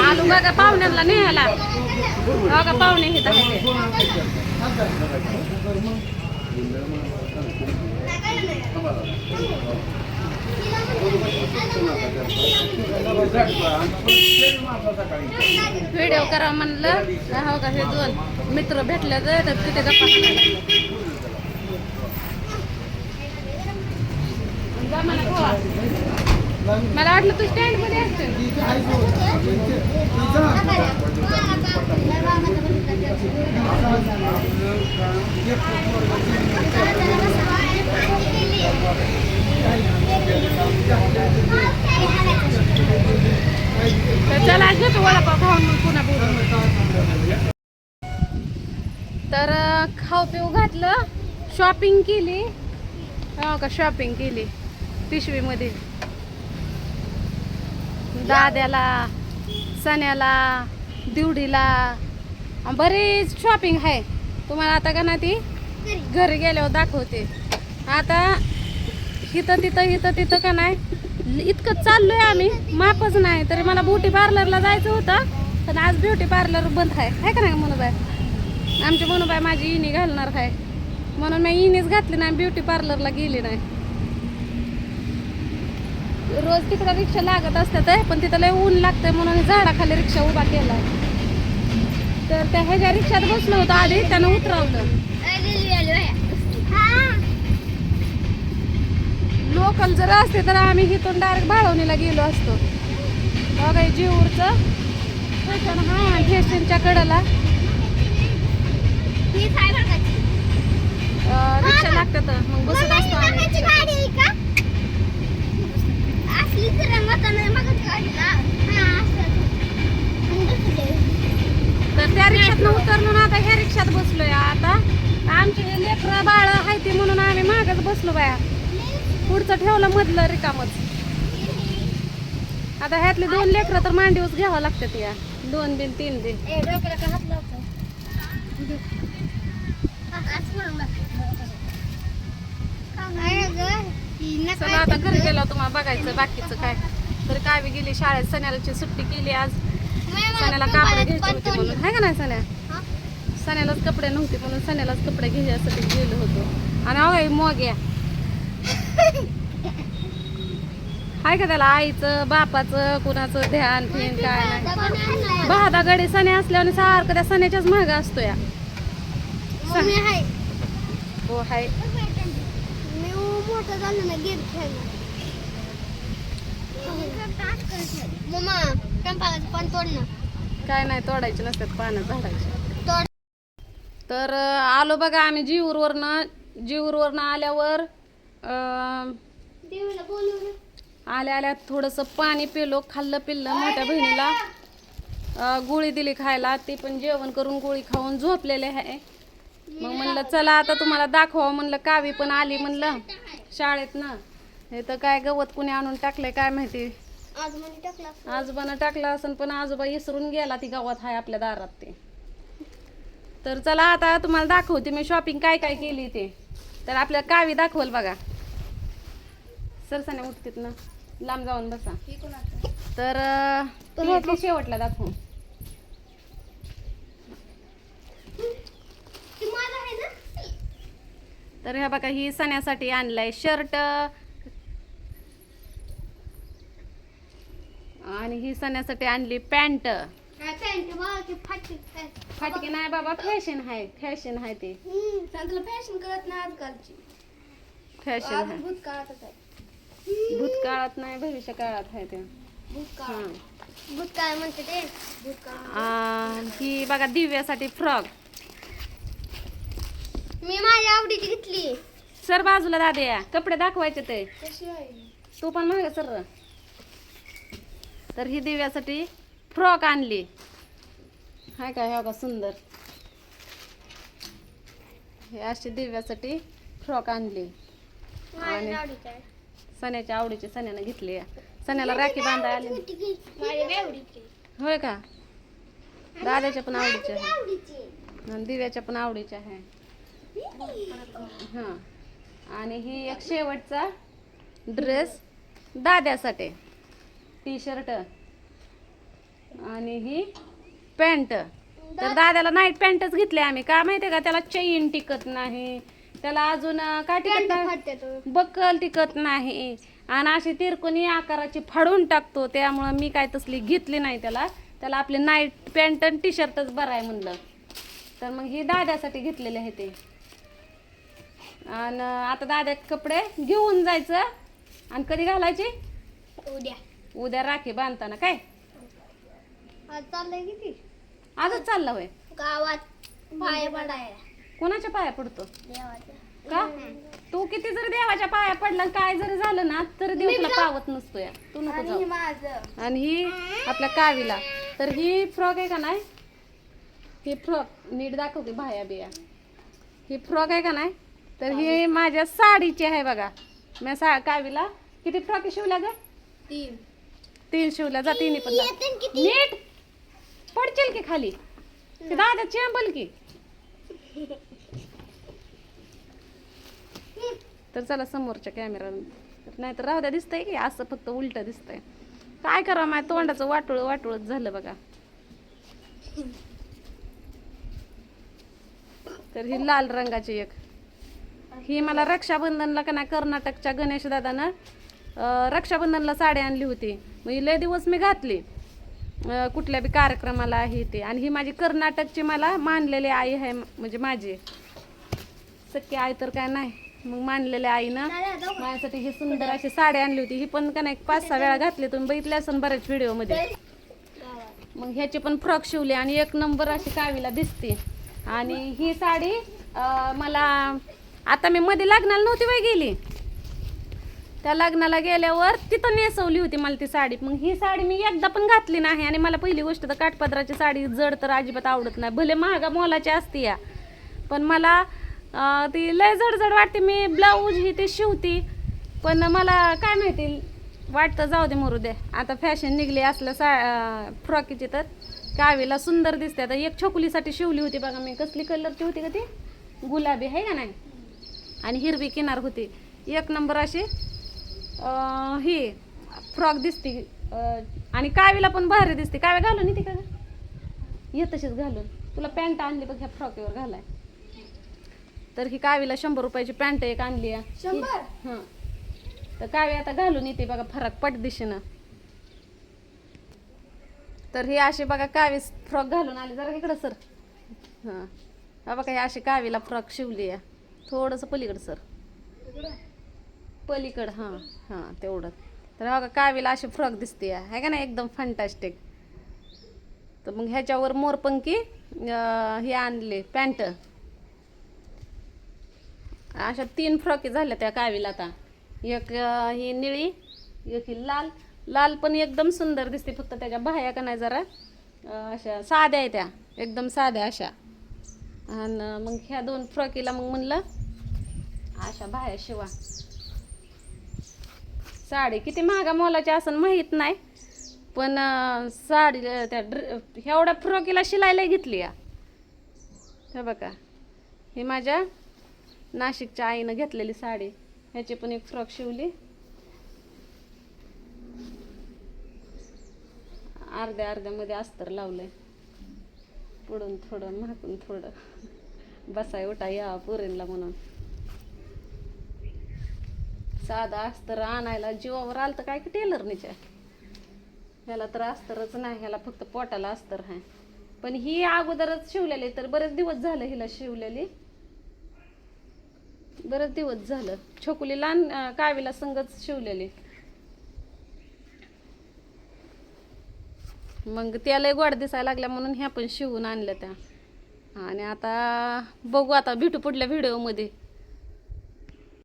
आलू बघा पाहुण्यांना न्यायला बघा पाहुणे हे आहे व्हिडिओ करा म्हणलं हो का हे दोन मित्र भेटले तर तिथे गप्पा मला वाटलं तू स्टँड मध्ये असते चला आज घेतो वडापाव खाऊन मग पुन्हा बोलू. तर खाऊ पिऊ घातलं शॉपिंग केली हो का शॉपिंग केली पिशवीमध्ये दाद्याला सण्याला दिवडीला बरीच शॉपिंग आहे तुम्हाला आता का ना ती घरी गेल्यावर दाखवते. आता इथं तिथं का नाही इतकं चाललोय आम्ही मापच नाही तरी मला ब्युटी पार्लरला जायचं होतं पण आज ब्युटी पार्लर बंद आहे का नाही मनोबाई आमची मनोबाई माझी इनी घालणार आहे म्हणून मी इनीच घातली नाही ब्युटी पार्लरला गेली नाही. रोज तिकडं रिक्षा लागत असतात पण तिथं लय ऊन लागतंय म्हणून झाडाखाली रिक्षा उभा केला तर त्या ह्याच्या रिक्षात बसलो होतो आधी त्यानं उतरवलं. लोकल जर असते तर आम्ही इथून डायरेक्ट बाळवणीला गेलो असतो बघा जीवूरचं हा स्टेशनच्या कडेला रिक्षा लागतात मग बसत असतो आम्ही. तर त्या रिक्षात उतरलो ना आता ह्या रिक्षात बसलोय. आता आमचे लेकरं बाळ आहे ते म्हणून आम्ही मागच बसलो बाया पुढचं ठेवलं मधलं रिकामच. आता ह्यातले दोन लेकरं तर मांडीवच घ्यावं लागतात या 2 दिन 3 दिन. चला आता घरी गेलो तुम्हाला बघायचं बाकीचं काय तर काय बी गेली शाळेत सण्याची सुट्टी केली आज सण्याला कापडे घ्यायचे होते म्हणून आहे का नाही सण्यालाच कपडे नव्हते म्हणून सण्यालाच कपडे घ्यायसाठी गेलो होतो. आणि अहो मोग्या हाय का त्याला आईचं बापाचं कुणाचं ध्यान फिन काय नाही बहादा गडी सण्या असल्यावर सारखं त्या सण्याच्याच महाग असतो या हो हाय काय नाही तोडायचे नसतात पानं झाडायचे. तर आलो बघा आम्ही जीवूरवरनं आल्यावर आल्या थोडंसं पाणी पिलो खाल्लं पिल्लं मोठ्या बहिणीला गोळी दिली खायला ती पण जेवण करून गोळी खाऊन झोपलेले आहे. मग म्हणलं चला आता तुम्हाला दाखवावं म्हणलं कावी पण आली म्हणलं शाळेत ना हे तर काय गवत कुणी आणून टाकलंय काय माहिती आजोबानं टाकलं असं पण आजोबा विसरून गेला ती गावात आहे आपल्या दारात ते. तर चला आता तुम्हाला दाखवते मी शॉपिंग काय काय केली ते तर आपल्या कावी दाखवल बघा सरसाने उठतीत ना लांब जाऊन बसा तर ती शेवटला दाखवू. तर ह्या बघा ही सण्यासाठी आणलाय शर्ट आणि ही सण्यासाठी आणली पॅन्ट. फाटकी नाही बाबा फॅशन आहे ते फॅशन कळत नाही आजकालची फॅशन आहे भूतकाळात नाही भविष्य काळात आहे ते भूतकाळ म्हणते ते ही बघा दिव्यासाठी फ्रॉक मी माझ्या आवडीची घेतली. सर बाजूला दाद्या कपडे दाखवायचे ते तू पण माग सर. तर ही दिव्यासाठी फ्रॉक आणली हाय का ह्या का सुंदर हे अशी दिव्यासाठी फ्रॉक आणली आणि सण्याच्या आवडीची सण्यानं घेतली. सण्याला राखी बांधाय आली होय का दादाच्या पण आवडीचे आहे आणि दिव्याच्या पण आवडीचे आहे हां. आणि ही एक शेवटचा ड्रेस दाद्यासाठी टी शर्ट आणि ही पॅन्ट. तर दादाला नाईट पॅन्टच घेतली आम्ही. का माहितीये का, त्याला चैन टिकत नाही, त्याला अजून काय टिकत नाही, बक्कल टिकत नाही, आणि अशी तिरकोनी आकाराची फाडून टाकतो. त्यामुळं मी काय तसली घेतली नाही त्याला. त्याला आपली नाईट पॅन्ट आणि टी शर्टच बरं आहे म्हणलं. तर मग ही दाद्यासाठी घेतलेले आहे ते. आणि आता दाद्या कपडे घेऊन जायचं. आणि कधी घालायची? उद्या. उद्या राखी बांधताना. काय आज चाललंय किती? आजच चाललं होय? गावात पाया पडायला. कोणाच्या पाया पडतो देवाच्या. का? तू किती जरी देवाच्या पाया पडला, काय जरी झालं ना, तर देव तुला पावत नसतो या. तू नको आणि जाऊ. माझं. आणि ही आपल्या कावीला. तर ही फ्रॉक आहे का नाही, ही फ्रॉक नीट दाखव की भाया बिया. ही फ्रॉक आहे का नाही, तर ही माझ्या साडीची आहे बघा. मी कावीला किती फ्रॉक शिवल्या ग? 3 शिवल्या. जा तिन्ही पण जा. नीट पडचेल की खाली. ते दादा चेंबल की. तर चला समोरच्या कॅमेरा. नाही तर राहू द्या, दिसतंय की असं फक्त उलट दिसतंय. काय करा, माझ्या तोंडाचं वाटुळच झालं बघा. तर ही लाल रंगाची एक, ही मला रक्षाबंधनला का नाही कर्नाटकच्या गणेश दादानं रक्षाबंधनला साडी आणली होती. मग ही लय दिवस मी घातली कुठल्या बी कार्यक्रमाला आहे ते. आणि ही माझी कर्नाटकची मला मानलेली आई आहे, म्हणजे माझी सख्खी आई तर काय नाही, मग मानलेल्या आईनं माझ्यासाठी ही सुंदर अशी साडी आणली होती. ही पण का नाही 5-6 वेळा घातली, तुम्ही बघितली असेल बऱ्याच व्हिडिओमध्ये. मग ह्याची पण फ्रॉक शिवली आणि 1 नंबर अशी कावीला दिसते. आणि ही साडी मला आता मी मध्ये लग्नाला नव्हती बाई गेली, त्या लग्नाला गेल्यावर तिथं नेसवली होती मला ती साडी. मग ही साडी मी एकदा पण घातली नाही. आणि मला पहिली गोष्ट तर काठपदराची साडी जड तर अजिबात आवडत नाही, भले महागा मोलाची असते या, पण मला ती लय जड वाटते. मी ब्लाऊज ही ते शिवती, पण मला काय माहिती वाटतं जाऊ दे मरू दे. आता फॅशन निघली असलं फ्रॉकीची, तर कावीला सुंदर दिसते. आता एक छोकुलीसाठी शिवली होती बघा मी. कसली कलरची होती का ती? गुलाबी आहे का नाही, आणि हिरवी किनार होती. 1 नंबर अशी ही फ्रॉक दिसते. आणि कावीला पण भारी दिसते. काव्या घालून येते का? ये तशीच घालून. तुला पॅन्ट आणली बघ ह्या फ्रॉकीवर घालाय. तर ही कावीला 100 रुपयाची पॅन्ट एक आणली आहे. 100? हां. तर कावी आता घालून येते बघा फरक पटदिशीनं. तर ही अशी बघा कावी फ्रॉक घालून आली. जरा इकडं सर. हां, हा बघा ही अशी कावीला फ्रॉक शिवली आहे. थोडंसं पलीकडं सर, पलीकडं. हां हां तेवढं. तर बघा कावीला अशी फ्रॉक दिसते आहे का नाही, एकदम फंटास्टिक. तर मग ह्याच्यावर मोरपंखी हे आणले पॅन्ट. अशा 3 फ्रॉकी झाल्या त्या कावीला आता. एक ही निळी, एक ही लाल पण एकदम सुंदर दिसते. फक्त त्याच्या बाह्या का नाही जरा अशा साध्या आहे, त्या एकदम साध्या अशा. आणि मग ह्या 2 फ्रॉकीला मग म्हणलं अशा बाह्या शिवा. साडी किती महागा मोलाची असं माहीत नाही, पण साडी त्या एवढ्या फ्रॉकीला शिलायला घेतली या. हे बघा, ही माझ्या नाशिकच्या आईनं घेतलेली साडी. ह्याची पण एक फ्रॉक शिवली. अर्ध्यामध्ये अस्तर लावलंय, पुढून थोडं मागून थोडं. बसाय उठा या पोरींला म्हणून. साधा अस्तर आणायला जीवावर आलं तर काय की टेलरनीच्या. ह्याला तर अस्तरच नाही, ह्याला फक्त पोटाला अस्तर आहे. पण ही अगोदरच शिवलेली, तर बरेच दिवस झालं हिला शिवलेली, बरेच दिवस झालं. छोकुलीला कावीला संगच शिवलेली. मग त्याला गोड दिसायला लागल्या म्हणून ह्या पण शिवून आणल्या त्या. आणि आता बघू, आता भेटू पुढल्या व्हिडिओमध्ये.